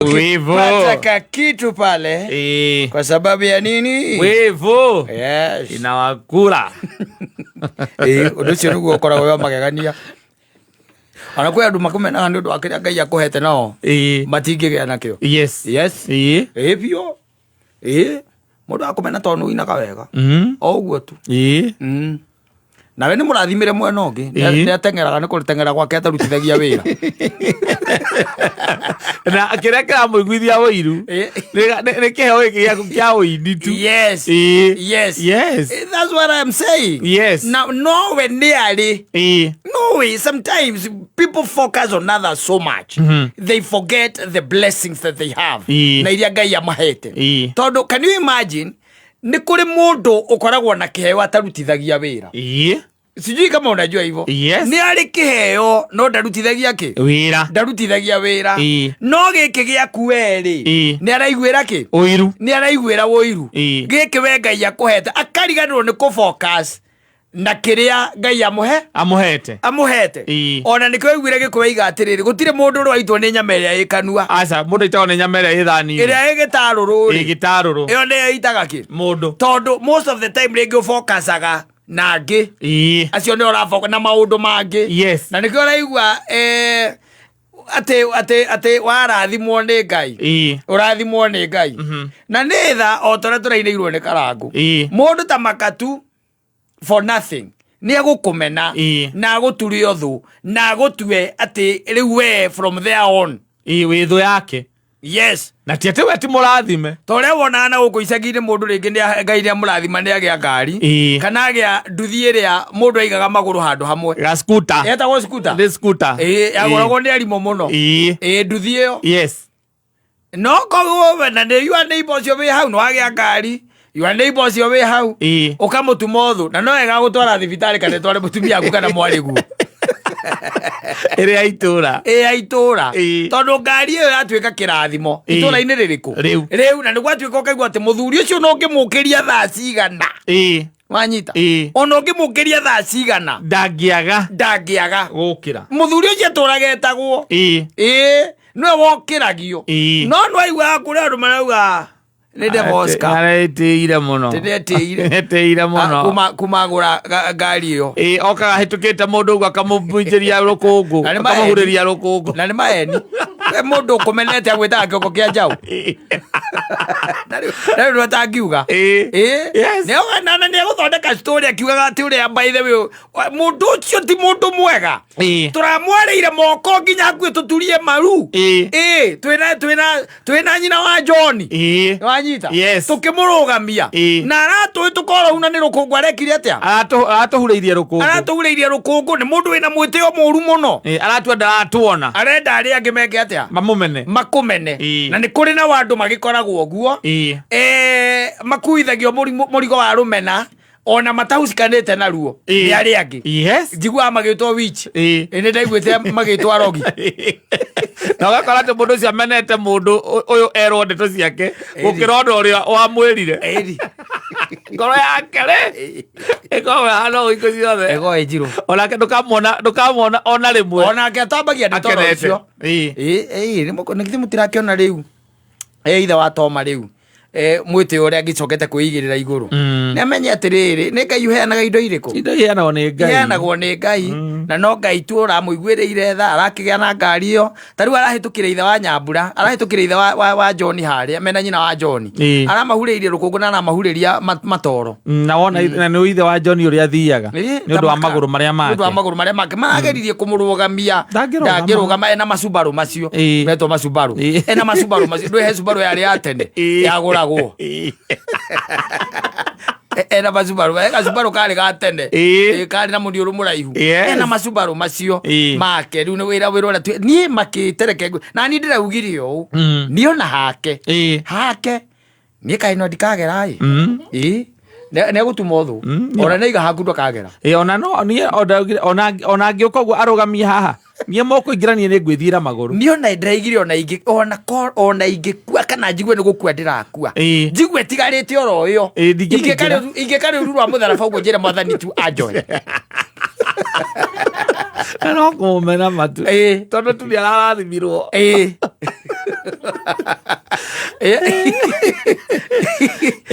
Ukipata kitu pale kwa sababu ya nini? Wevo. Yes. Inawakula. Uducio nuguo koragwo magegania. Ona kwe andu makumena ndu akiria Ngai akuhete nao. Matingigea nakio. Yes. Yes. Bio. Mundu akumena tonu ina kawega. O uguo tu. Nawe ni murathimire mwena ungi ni atengeraga ni kurutengera gwake atarutithagia wira na kiria kira muiguithia wiru ni kiheo giki kia uini tu. Yes. Yes. That's what I'm saying. Yes. Now no when nearly no way sometimes people focus on others so much they forget the blessings that they have na iria Ngai amahete. Tondu can you imagine ni kuri mundu ukoragwo na kiheo atarutithagia wira. Sijui kama unajua hivyo. Yes. Ni ari kiheo no ndarutithagia ki wira. Ndarutithagia wira. No giki giaku weri ni araiguira ki uiru. Ni araiguira uiru. Giki we Ngai akuhete akariganirwo ni ku focus na kiria Ngai amuhete. Ona nikyo aiguire gikuwe igatiriri gutire mundu rwaitwo ni nyameria ikanua. Asa mundu itagwo ni nyameria ithani iria igitaruru iyo ne itaga ki mundu tondu most of the time ringi focusaga nage acio ne urafoka na maundu mangi. Yes. Na nikyo raigua ate warathimwo ni Ngai urathimwo ni Ngai na nitha o tore turainirwo ni karangu mundu ta makatu for nothing ni agukumena na aguturio thu na agutue ati riu we from there on withu yake. Yes. Na tiate we ti murathime tore wona na guko icagire mundu ringi ni Ngai ni murathima ni agia ngari kana agia nduthi iria mundu aigaga maguru handu hamwe ga scooter etagwo scooter. The scooter agoragwo ni arimo muno nduthi iyo. Yes. No koguo na ni your neighbors yo we hau no agia ngari your neighbors yo we hau ukamutuma uthu na no ega gutwara thibitari kana tware mutumia aku kana mwarigu ere aitura tondu ngari iyo yatuika kirathimo itura ini ririku riu na niguo atuika ukaigua ati muthuri ucio no ngimukiria thaa cigana wanyita ona ngimukiria thaa cigana ndangiaga gukira muthuri ucio aturage etagwo no wokiragio no no aigua kuri andu marauga nende Oscar areteire muno kumagura ngari iyo okaga hitukite mundu ugu akamubunjiria rukungu akamahuriria rukungu na ni maeni mundu kumenete agwita kioko kia njau na ndo atangiuga ne ona ne guthondeka story akiugaga ati uria by the way mundu ucio ti mundu mwega turamwareire moko nginya akwi tuturie maru twina nyina wa John wanyita tukimurugamia na aratu tukora una ni rukungu arekire atia aratuhureirie rukungu ni mundu wina mwitio muru muno aratuenda atuona arenda ari angi meke atia makumene na ni kuri na wandu magikoragwo guo makuithagio murigo wa rumena ona matahucikanite na ruo ni ari angi njigua magitwo witch ni ndaiguite magitwa rogi na wakora ati mundu cia menete mundu uyu erwo ndeto ciake gukira undu uria wamwirire ngoro yake ego hano iko ciothe ego ejiru onake ndukamwona ona rimwe onake atambagia ndeto icio ni kithi mutirakiona riu ithe wa Toma riu mwite uria ngicokete kuigirira iguru ni amenye atiriri ni Ngai uheanaga indo iriku heanagwo ni Ngai na no Ngai tu uramuiguiriire tha arakigia na ngari iyo tariu arahitukire ithe wa Nyambura arahitukire ithe wa John haria mena nyina wa John aramahuriirie rukungu na aramahuriria matoro na wona na ni ithe wa John uria thiaga ni undu wa maguru maria make marageririe kumurũgamia ndangirũgama ena macubaru macio metwo macubaru ena macubaru macio ndwe he cubaru yari ya tene yagura ena macubaru kari gatene kari na muniuru muraihu ena macubaru macio make riu ni wira wira nie makitereke na ni ndiraugirie u ni ona hake nie kaino ndikagera ne gutuma uthu ona neiga haku ndakagera ona no ni ona ngiuka guo arugamia haha nie moko ingiranie ni ngwithira maguru ni ona ndaigire ona ingikua kana njigue ni gukua ndirakua njigue tigarite oro yo ingikare uru rwa mutharaba uguo njire mwathani tu ajoe no kumena matu tondu tu ni ararathimirwo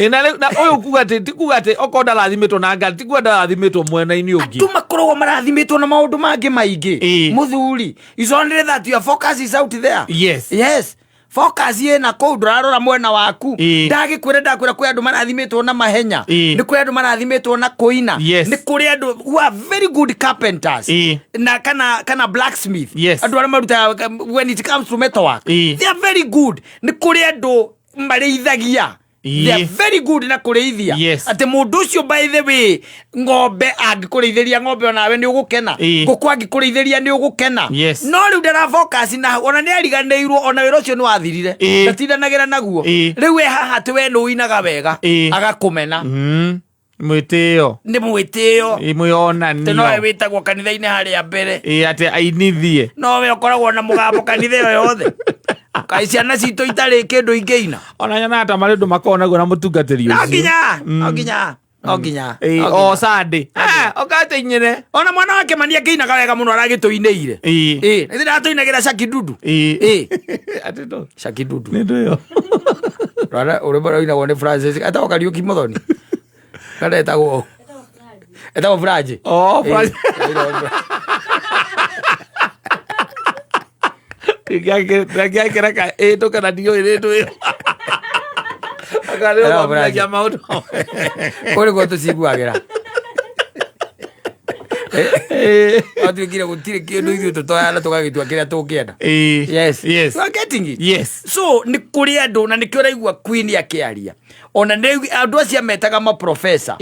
Na oyo kugate tikugate okonda rathimitwo na ngari tikwenda rathimitwo mwena-ini ungi tu makoragwo marathimitwo na maundu mangi maingi muthuri is only that your focus is out there. Yes focus ina kou ndurarora mwena waku ndagikwira kwi andu marathimitwo na mahenya ni kuri andu marathimitwo na kuina ni kuri andu who are very good carpenters na kana blacksmith andu ara maruta when it comes to metalwork they are very good ni kuri andu mareithagia they are very good na kureithia ati mundu ucio by the way ngombe angikureithiria ngombe onawe ni ugukena guku angikureithiria ni ugukena no riu ndara focus na ona ni ariganirwo ona wira ucio ni wathirire ndatindanagira naguo riu we haha ti we no inaga wega agakumena mwitio ni mwitio imuyonanio no we witagwo kanitha-ini haria mbere ati ainithie no we ukoragwo na mugambo kanitha yo yothe kai ciana citå itarä kä ndå ingä-ina ona nyona ta marä ndå makorwo naguo na må tungatä no nginya o sande okate inyene ona mwana wake mania ngĩinaga wega mũno aragä tå inä-ire nä ndatå inagä ra cakindudu cakindudu nä ndå ä yo å rä roinagwo nä Francis etagwo Kariuki Muthoni kana etagwo Franji Gäkereka ĩtũ kana ndiũĩ nĩ ndũ ĩyo akarĩũthomithia maũndũ ũrĩguo tũciguagĩra atuĩkire gũtirĩ kĩndũ ithuĩ tũtoyana tũgagĩtua kĩrĩa tũngĩenda so nĩ kũrĩ andũ na nĩkĩo ũraigua Queen akĩaria ona andũ acio metaga maprofesa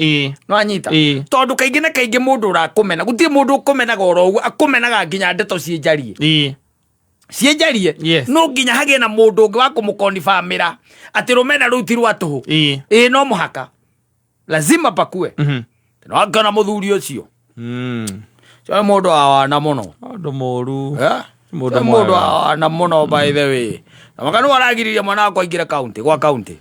no anyita tondũ kaingĩ na kaingĩ mũndũ ũrakũmena gũtirĩ mũndũ ũkũmenaga oro ũguo akũmenaga nginya ndeto ciĩnjarie cienjarie no nginya hagie na mundu ungi wa kumukonfirmira ati rumena ruu ti rwa tuhu no muhaka lazima pakue no akana muthuri ucio so mundu awana muno mundu moru mundu awana muno by the way na makanu aragiriria mwana wakwa ingira gwa county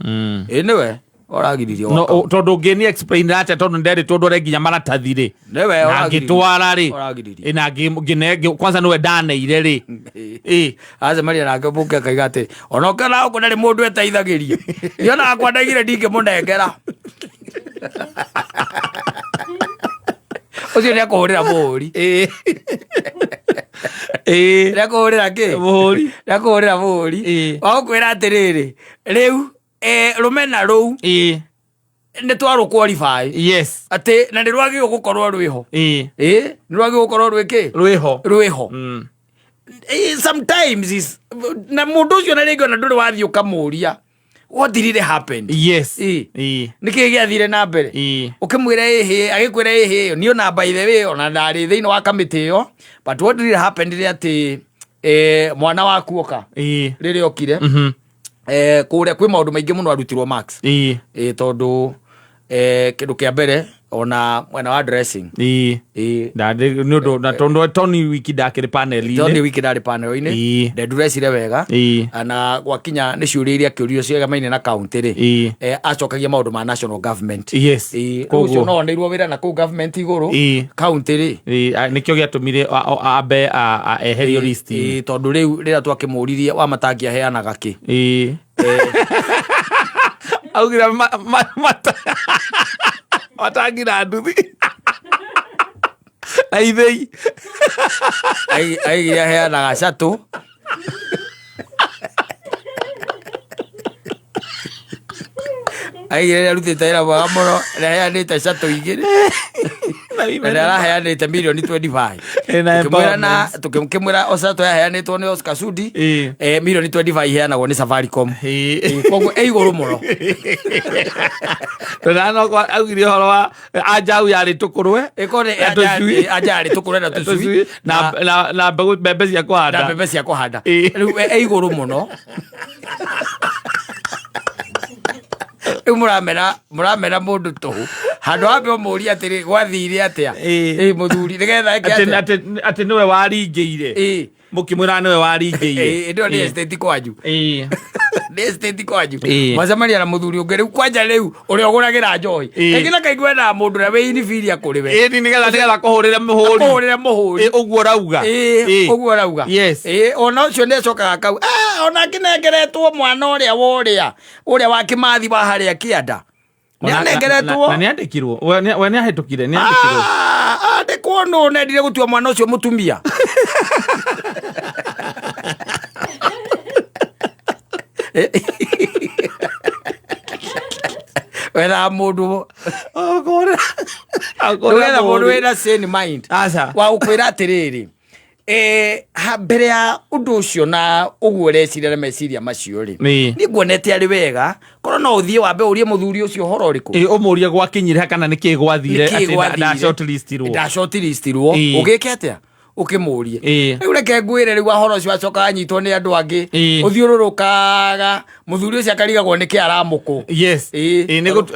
niwe oragiriria no tondu ngini explain that tondu nderi tondu renginya maratathi ri niwe oragitwara ri ina ngine kwanza niwe ndaneire ri aza mari na ngabuka kaigate ona kana uko ndari mundu etaithagiria yona akwa ndagire ndinge munengera ucio ni akuhurira muri ni akuhurira ki muri ni akuhurira muri wa kwira atiriri riu rumena ruu nä twarå qualify atä na nä rwagä gå korwo rwä ho nä rwagä gå korwo rwä kä rwä ho sometimes na må ndå å cio na rä ngä ona ndå rä wathiä å kamå ria what did it happen nä kä gä athire na mbere å kä mwä ra agä kwä ra ä nä ona by the way ona ndarä thä inä wa kamä tä ä yo but what did it happen rä atä mwana waku oka rä rä okire kuria kwi maundu maingi muno arutirwo max tondu kindu kia mbere ona mwena wa dressing ndu na tondu Tony wiki ndakiri panel ini the dressire wega ana gwakinya ni ciuria iria kiurio ciega maine na county ri acokagia maundu ma national government ucio no ndirwo wira na ku government iguru county ri nikio giatumire ambe eherio list tondu riu rira twakimuririe wa matangi aheanaga ki augira matangi na nduthi na ithei aigira heanaga catu aigira rutite ira mwega muno reheanite catu igiri na araheanite milioni 25 tukimwira ocato yaheanitwo ni Oscar Sudi milioni 25 iheanagwo ni Safaricom koguo iguru muno tondano augire horo wa ajau yari tukurwe ikore ajari tukurwe na tusui na bebe cia kuhanda riu iguru muno muramera mundu tuhu handu ambe umuria atiri gwathire atia muthuri nigetha ati niwe waringiire mukimwira niwe waringiire ndio ni estate kwanyu ni estate kwanyu mwacemania na muthuri ungi riu kwanja riu uria uguragira njohi kaingĩ na kaingĩ wenda mũndũ ũrĩa wĩ inifiria kũrĩ we nĩgetha kũhũrĩre mũhũri ũguo rauga ũguo rauga ona ũcio nĩ acokaga kau ona kĩnengeretwo mwana ũrĩa wa Kĩmathi wa harĩa Kĩanda nĩanengeretwo na nĩandĩkirwo we nĩahĩtũkire nĩandĩkirwo andĩkwo nũ nendire gũtua mwana ũcio mũtumia wena mundu wena mundu wena sane mind wa ukwira atiriri mbere ya undu ucio na uguo reciria na meciria macio ri ni nguonete ari wega korwo no uthie wambe urie muthuri ucio horo uriku umurie gwakinyire kana niki gwathire ati da shortlistirwo ugike atia ukimurie riu reke ngwire riu horo ucio acoka anyitwo ni andu angi uthiururukaga muthuri ucio akarigagwo niki aramuku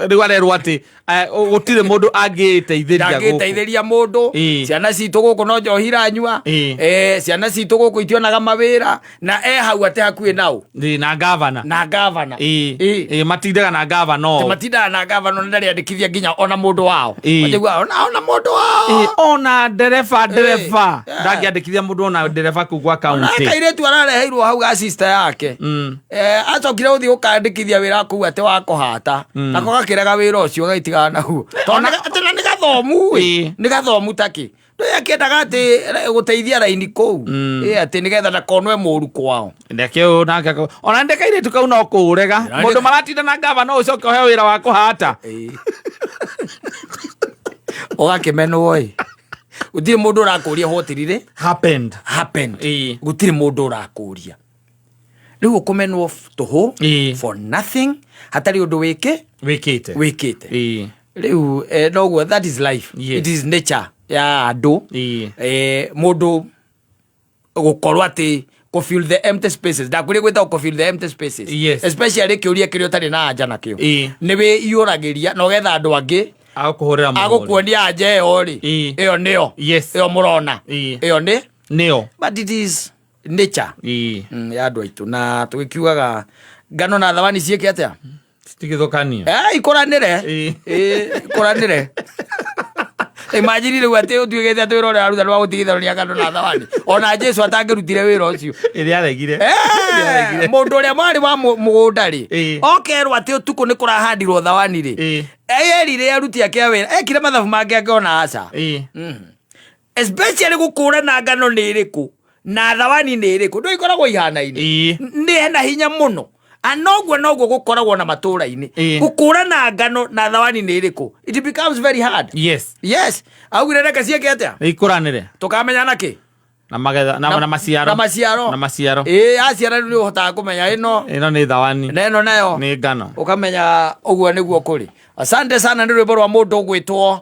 riu arerwo ati gutire mundu angiteithĩria mundu ciana citu guku no njohi ranyua ciana citu guku itionaga mawira na hau ate hakuhi nao na gavana matindaga na gavana na ndariandikithia nginya ona mundu wao ona mundu wao ona ndereba ndangĩandĩkithia mũndũ ona ndereba kũu gwa kaunti kairĩtu arareheirwo hau ga sister yake acokire gũthiĩ gũkandĩkithia wĩra kũu atĩ wa kũhata nako gakĩrega wĩra ũcio gaitigana naguo tondũ nĩ gathomu nĩ gathomu takĩ ndũĩ akĩendaga atĩ gũteithia raini kũu atĩ nĩgetha ndakonwe mũru kwao ona ndĩ kairĩtu kau no kũũrega mũndũ maratinda na ngavana ũcoke ũheo wĩra wa kũhata ũgakĩmenwo gutire mundu urakuria hotirire happened gutire mundu urakuria riu ukumenwo tuhu for nothing hatari undu wikite riu noguo that is life it is nature ya andu mundu gukorwo ati ko fill the empty spaces ndakuria gwita ko fill the empty spaces especially kiuria kirio tari na anja nakio niwe iuragiria no getha andu angi agukuonia anja ĩyo ri ĩyo nĩyo ĩyo mũrona ĩyo nĩyo but it is nature ya andũ aitũ na tũgĩkiugaga ngano na thawani ciĩke atĩa citigithũkanie ikoranĩre imagine rĩu atĩ ũtuĩkĩte atĩ wĩra ũrĩa aruta nĩ wa gũtigithania ngano na thawani ona Jesu atangĩrutire wĩra ũcio mũndũ ũrĩa mwarĩ wa mũgũnda rĩ okerwo atĩ ũtukũ nĩ kũrahandirwo thawani rĩ erire aruti ake a wĩra ekire mathabu make akĩona aca especially gũkũrana ngano nĩ ĩrĩkũ na thawani nĩ ĩrĩkũ ndũ ikoragwo ihanaine nĩ hena hinya mũno noguo gukoragwo na matũra-inĩ gũkũrana ngano na thawani nĩ ĩrĩkũ it becomes very hard yes augire reke ciĩke atĩa ikũranĩre tũkamenya nakĩ na magetha na maciaro aciara nĩ ũhotaga kũmenya ĩno nĩ thawani na ĩno nayo nĩ ngano ũkamenya ũguo nĩguo kũrĩ asante sana nĩ rwĩmbo rwa mũndũ ũgwĩtwo